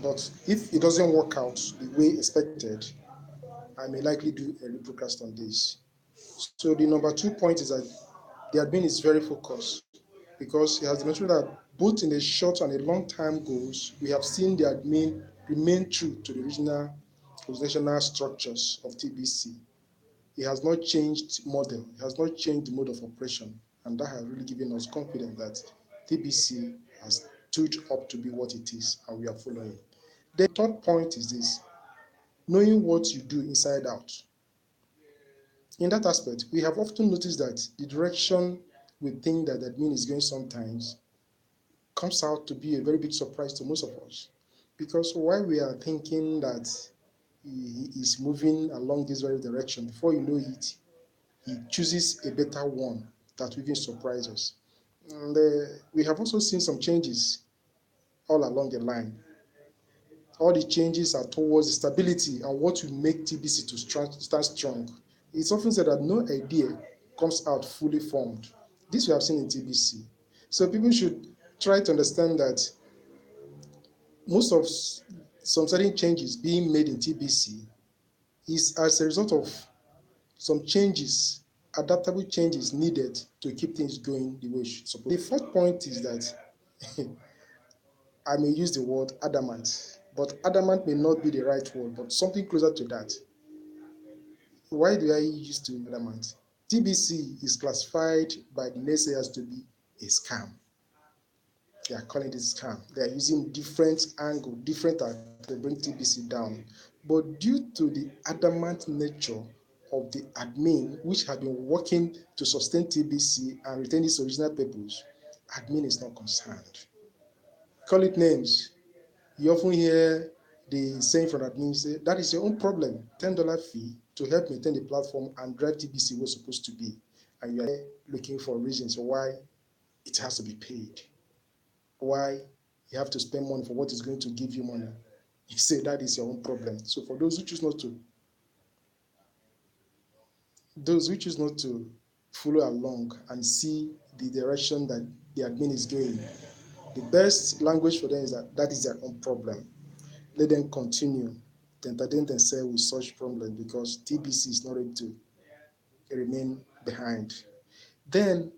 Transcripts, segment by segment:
But if it doesn't work out the way expected, I may likely do a rebroadcast on this. So the number 2 point is that the admin is very focused because he has demonstrated that both in the short and a long term goals, we have seen the admin remain true to the original organizational structures of TBC. It has not changed model, it has not changed the mode of operation, and that has really given us confidence that TBC has stood up to be what it is, and we are following. The third point is this: knowing what you do inside out. In that aspect, we have often noticed that the direction we think that the admin is going sometimes comes out to be a very big surprise to most of us. Because while we are thinking that he is moving along this very direction, before you know it, he chooses a better one that will even surprise us. And we have also seen some changes all along the line. All the changes are towards stability and what will make TBC to stand strong. It's often said that no idea comes out fully formed. This we have seen in TBC. So people should try to understand that most of some certain changes being made in TBC is as a result of some changes, adaptable changes needed to keep things going the way it should suppose. The fourth point is that I may use the word adamant, but adamant may not be the right word, but something closer to that. Why do I use to adamant? TBC is classified by the naysayers to be a scam. They are calling it scam. They are using different angle, different to bring TBC down. But due to the adamant nature of the admin, which have been working to sustain TBC and retain its original purpose, admin is not concerned. Call it names. You often hear the saying from admin say, that is your own problem, $10 fee to help maintain the platform and drive TBC where it's supposed to be. And you are looking for reasons why it has to be paid, why you have to spend money for what is going to give you money. You say that is your own problem. So for those who choose not to follow along and see the direction that the admin is going, the best language for them is that is their own problem. Let them continue to entertain themselves with such problems because TBC is not ready to remain behind. Then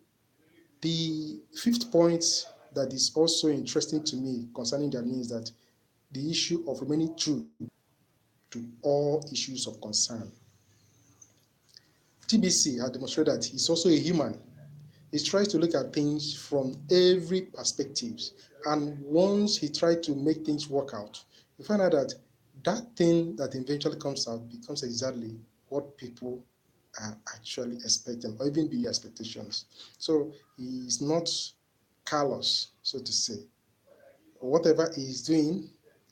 the fifth point that is also interesting to me concerning the admin is that the issue of remaining true to all issues of concern. TBC has demonstrated that he's also a human. He tries to look at things from every perspective, and once he tries to make things work out, you find out that that thing that eventually comes out becomes exactly what people are actually expecting, or even beyond expectations. So he is not callous, so to say. Whatever he is doing,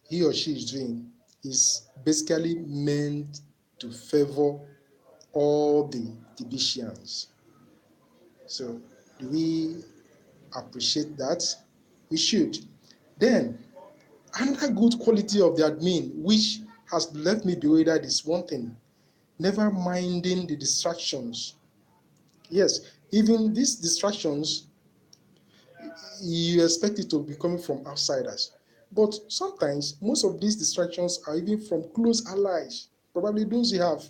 he or she is doing, is basically meant to favor all the Tibetians. So do we appreciate that? We should. Then another good quality of the admin, which has left me bewildered, is one thing: never minding the distractions. Yes, even these distractions, you expect it to be coming from outsiders. But sometimes, most of these distractions are even from close allies, probably those you have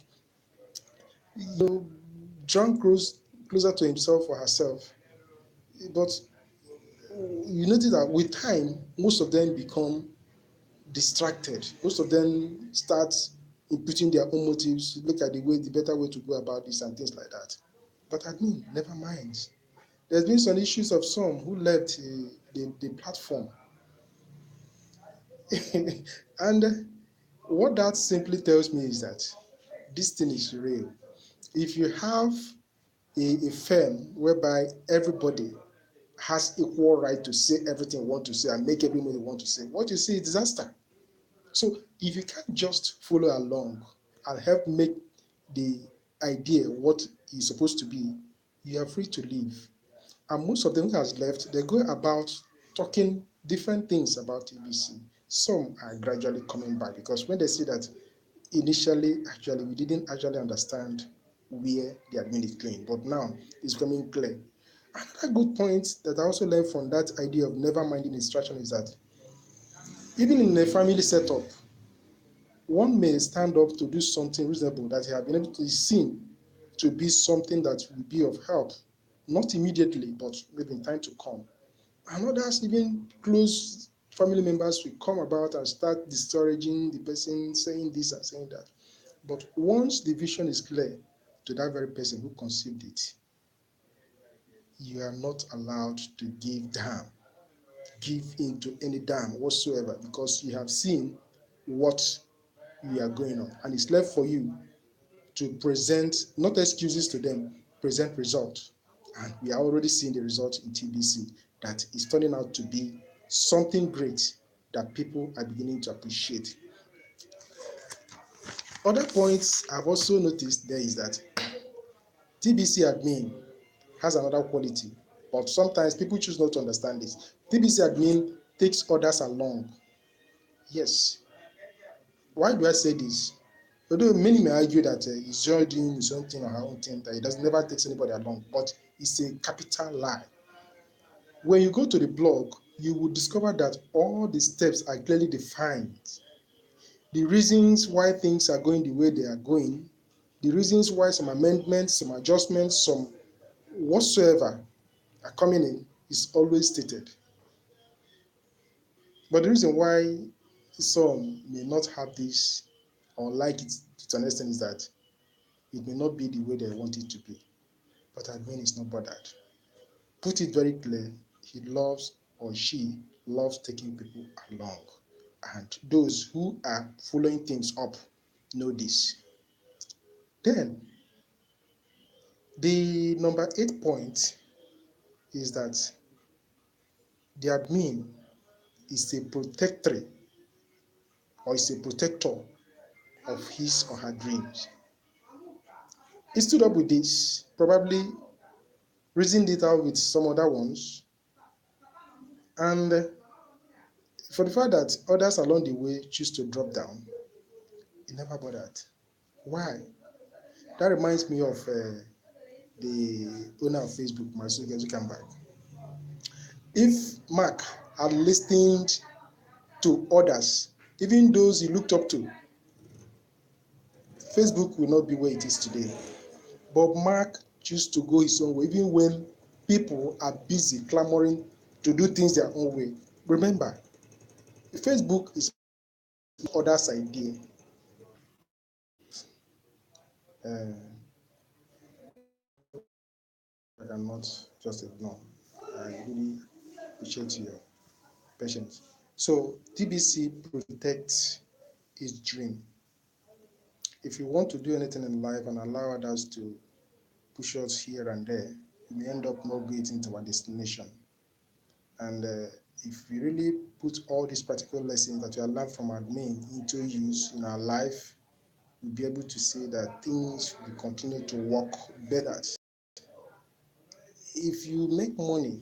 drawn closer to himself or herself. But you notice that with time, most of them become distracted. Most of them start inputting their own motives, look at the better way to go about this and things like that. But admin never minds. There's been some issues of some who left the platform. And what that simply tells me is that this thing is real. If you have a firm whereby everybody has equal right to say everything they want to say and make everybody want to say, what you see is disaster. So if you can't just follow along and help make the idea what is supposed to be, you are free to leave. And most of them who has left, they go about talking different things about TBC. Some are gradually coming back because when they see that initially, actually, we didn't actually understand where the admin is going, but now it's becoming clear. Another good point that I also learned from that idea of never minding instruction is that Even in a family setup, one may stand up to do something reasonable that he has been able to see to be something that will be of help, not immediately, but maybe in time to come. And others, even close family members, will come about and start discouraging the person, saying this and saying that. But once the vision is clear to that very person who conceived it, you are not allowed to give into any dam whatsoever, because you have seen what you are going on. And it's left for you to present, not excuses to them, present results. And we are already seeing the result in TBC that is turning out to be something great that people are beginning to appreciate. Other points I've also noticed there is that TBC admin has another quality, but sometimes people choose not to understand this. TBC admin takes others along. Yes. Why do I say this? Although many may argue that he's just doing his own thing or her own thing, that he does never takes anybody along, but it's a capital lie. When you go to the blog, you will discover that all the steps are clearly defined. The reasons why things are going the way they are going, the reasons why some amendments, some adjustments, some whatsoever are coming in is always stated. But the reason why some may not have this or like it to an extent is that it may not be the way they want it to be. But admin is not bothered. Put it very clear, he loves or she loves taking people along. And those who are following things up know this. Then, the number 8 point is that the admin is a protector or is a protector of his or her dreams. He stood up with this, probably reasoned it out with some other ones, and for the fact that others along the way choose to drop down, he never bothered. Why? That reminds me of the owner of Facebook, Mark Zuckerberg. If Mark had listened to others, even those he looked up to, Facebook will not be where it is today. But Mark chose to go his own way, even when people are busy clamoring to do things their own way. Remember, Facebook is others' idea. Uh, I cannot just ignore. I really appreciate your patience. So TBC protects his dream. If you want to do anything in life and allow others to push us here and there, we may end up not getting to our destination. And if we really put all these practical lessons that we have learned from admin into use in our life, we'll be able to see that things will continue to work better. If you make money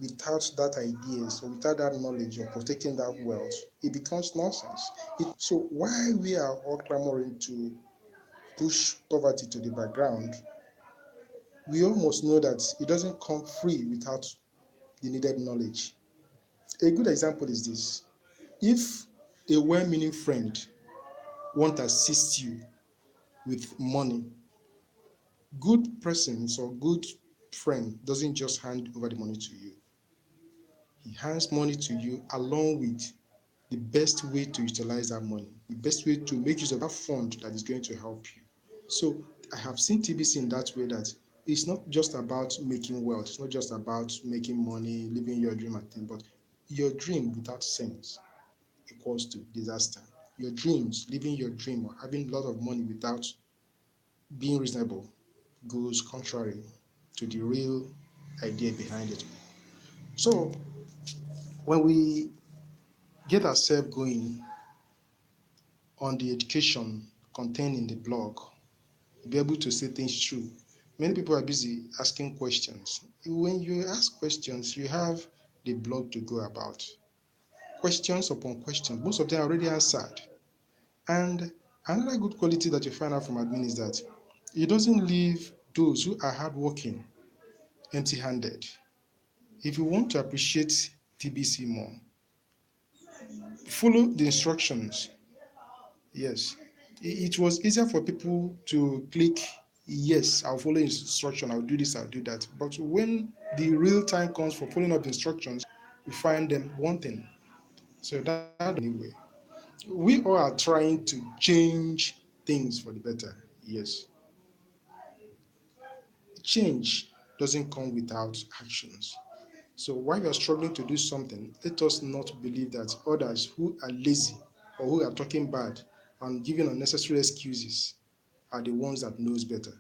without that ideas or without that knowledge of protecting that wealth, it becomes nonsense. So while we are all clamoring to push poverty to the background, we all must know that it doesn't come free without the needed knowledge. A good example is this. If a well-meaning friend wants to assist you with money, good persons or good friend doesn't just hand over the money to you. He hands money to you along with the best way to utilize that money, the best way to make use of that fund that is going to help you. So I have seen TBC in that way that it's not just about making wealth, it's not just about making money, living your dream and thing, but your dream without sense equals to disaster. Your dreams, living your dream or having a lot of money without being reasonable goes contrary to the real idea behind it. So when we get ourselves going on the education contained in the blog, be able to say things true. Many people are busy asking questions. When you ask questions, you have the blog to go about. Questions upon questions, most of them are already answered. And another good quality that you find out from admin is that it doesn't leave those who are hardworking empty-handed. If you want to appreciate TBC more, Follow the instructions. Yes. It was easier for people to click, yes, I'll follow instruction, I'll do this, I'll do that. But when the real time comes for following up instructions, we find them wanting. So that anyway. We all are trying to change things for the better. Yes. Change doesn't come without actions. So while you're struggling to do something, let us not believe that others who are lazy or who are talking bad and giving unnecessary excuses are the ones that knows better.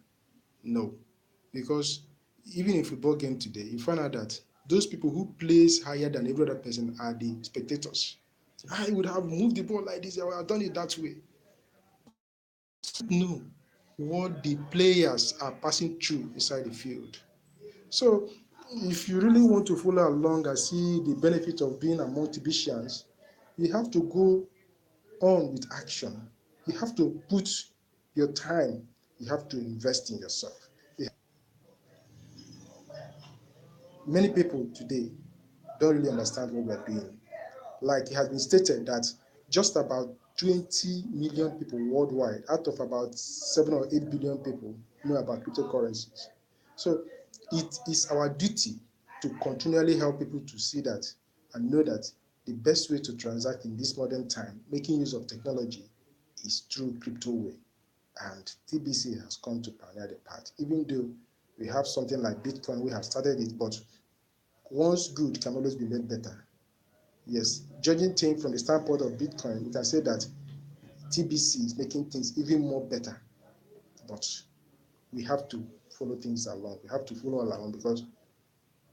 No. Because even in football game today, you find out that those people who plays higher than every other person are the spectators. I would have moved the ball like this, I would have done it that way. No. What the players are passing through inside the field. So if you really want to follow along and see the benefit of being among Tibicians, you have to go on with action. You have to put your time, you have to invest in yourself. Many people today don't really understand what we're doing. Like it has been stated that just about 20 million people worldwide, out of about 7 or 8 billion people, know about cryptocurrencies. So it is our duty to continually help people to see that and know that the best way to transact in this modern time, making use of technology, is through crypto way. And TBC has come to pioneer the path, even though we have something like Bitcoin, we have started it, but once good can always be made better. Yes, judging things from the standpoint of Bitcoin, we can say that TBC is making things even more better. But we have to follow things along. We have to follow along because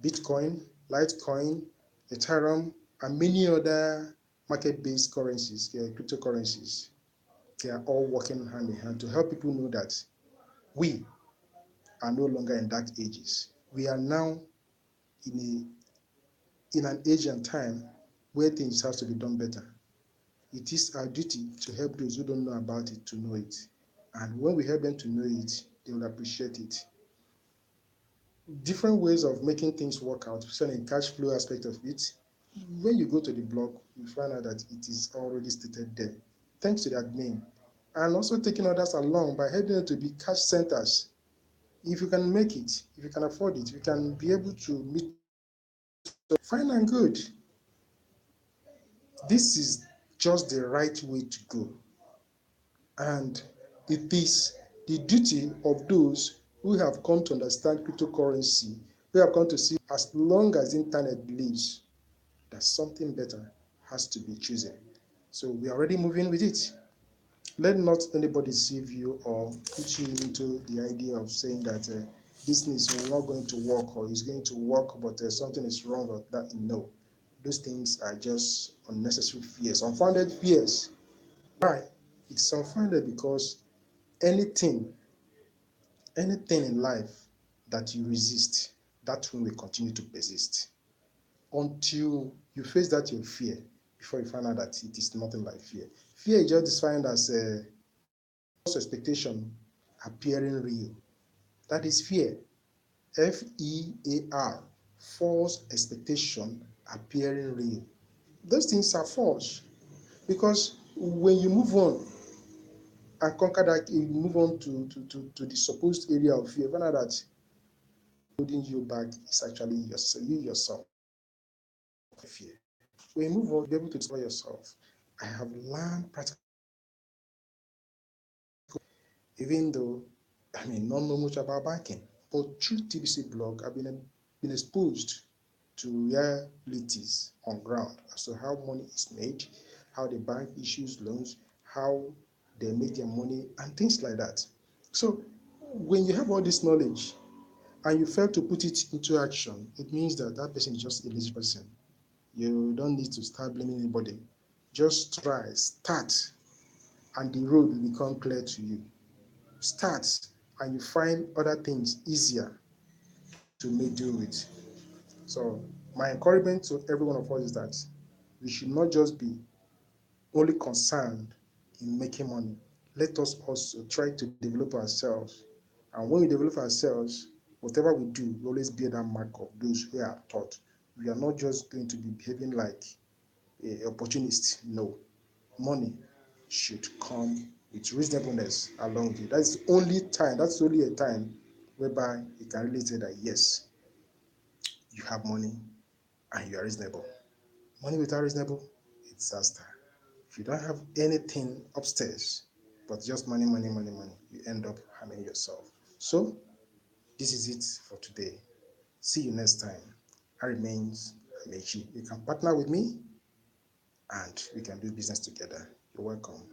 Bitcoin, Litecoin, Ethereum, and many other market-based currencies, cryptocurrencies, they are all working hand in hand to help people know that we are no longer in dark ages. We are now in an age and time where things have to be done better. It is our duty to help those who don't know about it to know it. And when we help them to know it, they will appreciate it. Different ways of making things work out, especially in cash flow aspect of it. When you go to the blog, you find out that it is already stated there. Thanks to the admin. And also taking others along by helping them to be cash centers. If you can make it, if you can afford it, you can be able to meet fine and good. This is just the right way to go. And it is the duty of those who have come to understand cryptocurrency, who have come to see as long as the internet lives, that something better has to be chosen. So we are already moving with it. Let not anybody deceive you or put you into the idea of saying that this is not going to work or is going to work, but something is wrong or that. No, those things are just unnecessary fears, unfounded fears. Why? It's unfounded because anything, anything in life that you resist, that thing will continue to persist until you face that your fear before you find out that it is nothing like fear. Fear is just defined as a false expectation appearing real. That is fear. FEAR, false expectation appearing real. Those things are false because when you move on and conquer that, you move on to the supposed area of fear, find out that holding you back is actually yourself, you yourself. Fear. When you move on, you'll be able to discover yourself. I have learned practically, even though I may not know much about banking, but through TBC blog, I've been exposed to realities on ground as to how money is made, how the bank issues loans, how they make their money, and things like that. So when you have all this knowledge and you fail to put it into action, it means that that person is just a lazy person. You don't need to start blaming anybody. Just try, start, and the road will become clear to you. Start, and you find other things easier to make do with. So my encouragement to every one of us is that we should not just be only concerned in making money. Let us also try to develop ourselves. And when we develop ourselves, whatever we do, we always bear that mark of those who are taught. We are not just going to be behaving like a opportunist. No, money should come with reasonableness along with it. That's the only time, that's only a time whereby you can really say that yes, you have money and you are reasonable. Money without reasonable, it's disaster. If you don't have anything upstairs, but just money, money, money, money, you end up harming yourself. So this is it for today. See you next time. I remains Amechi. You can partner with me and we can do business together. You're welcome.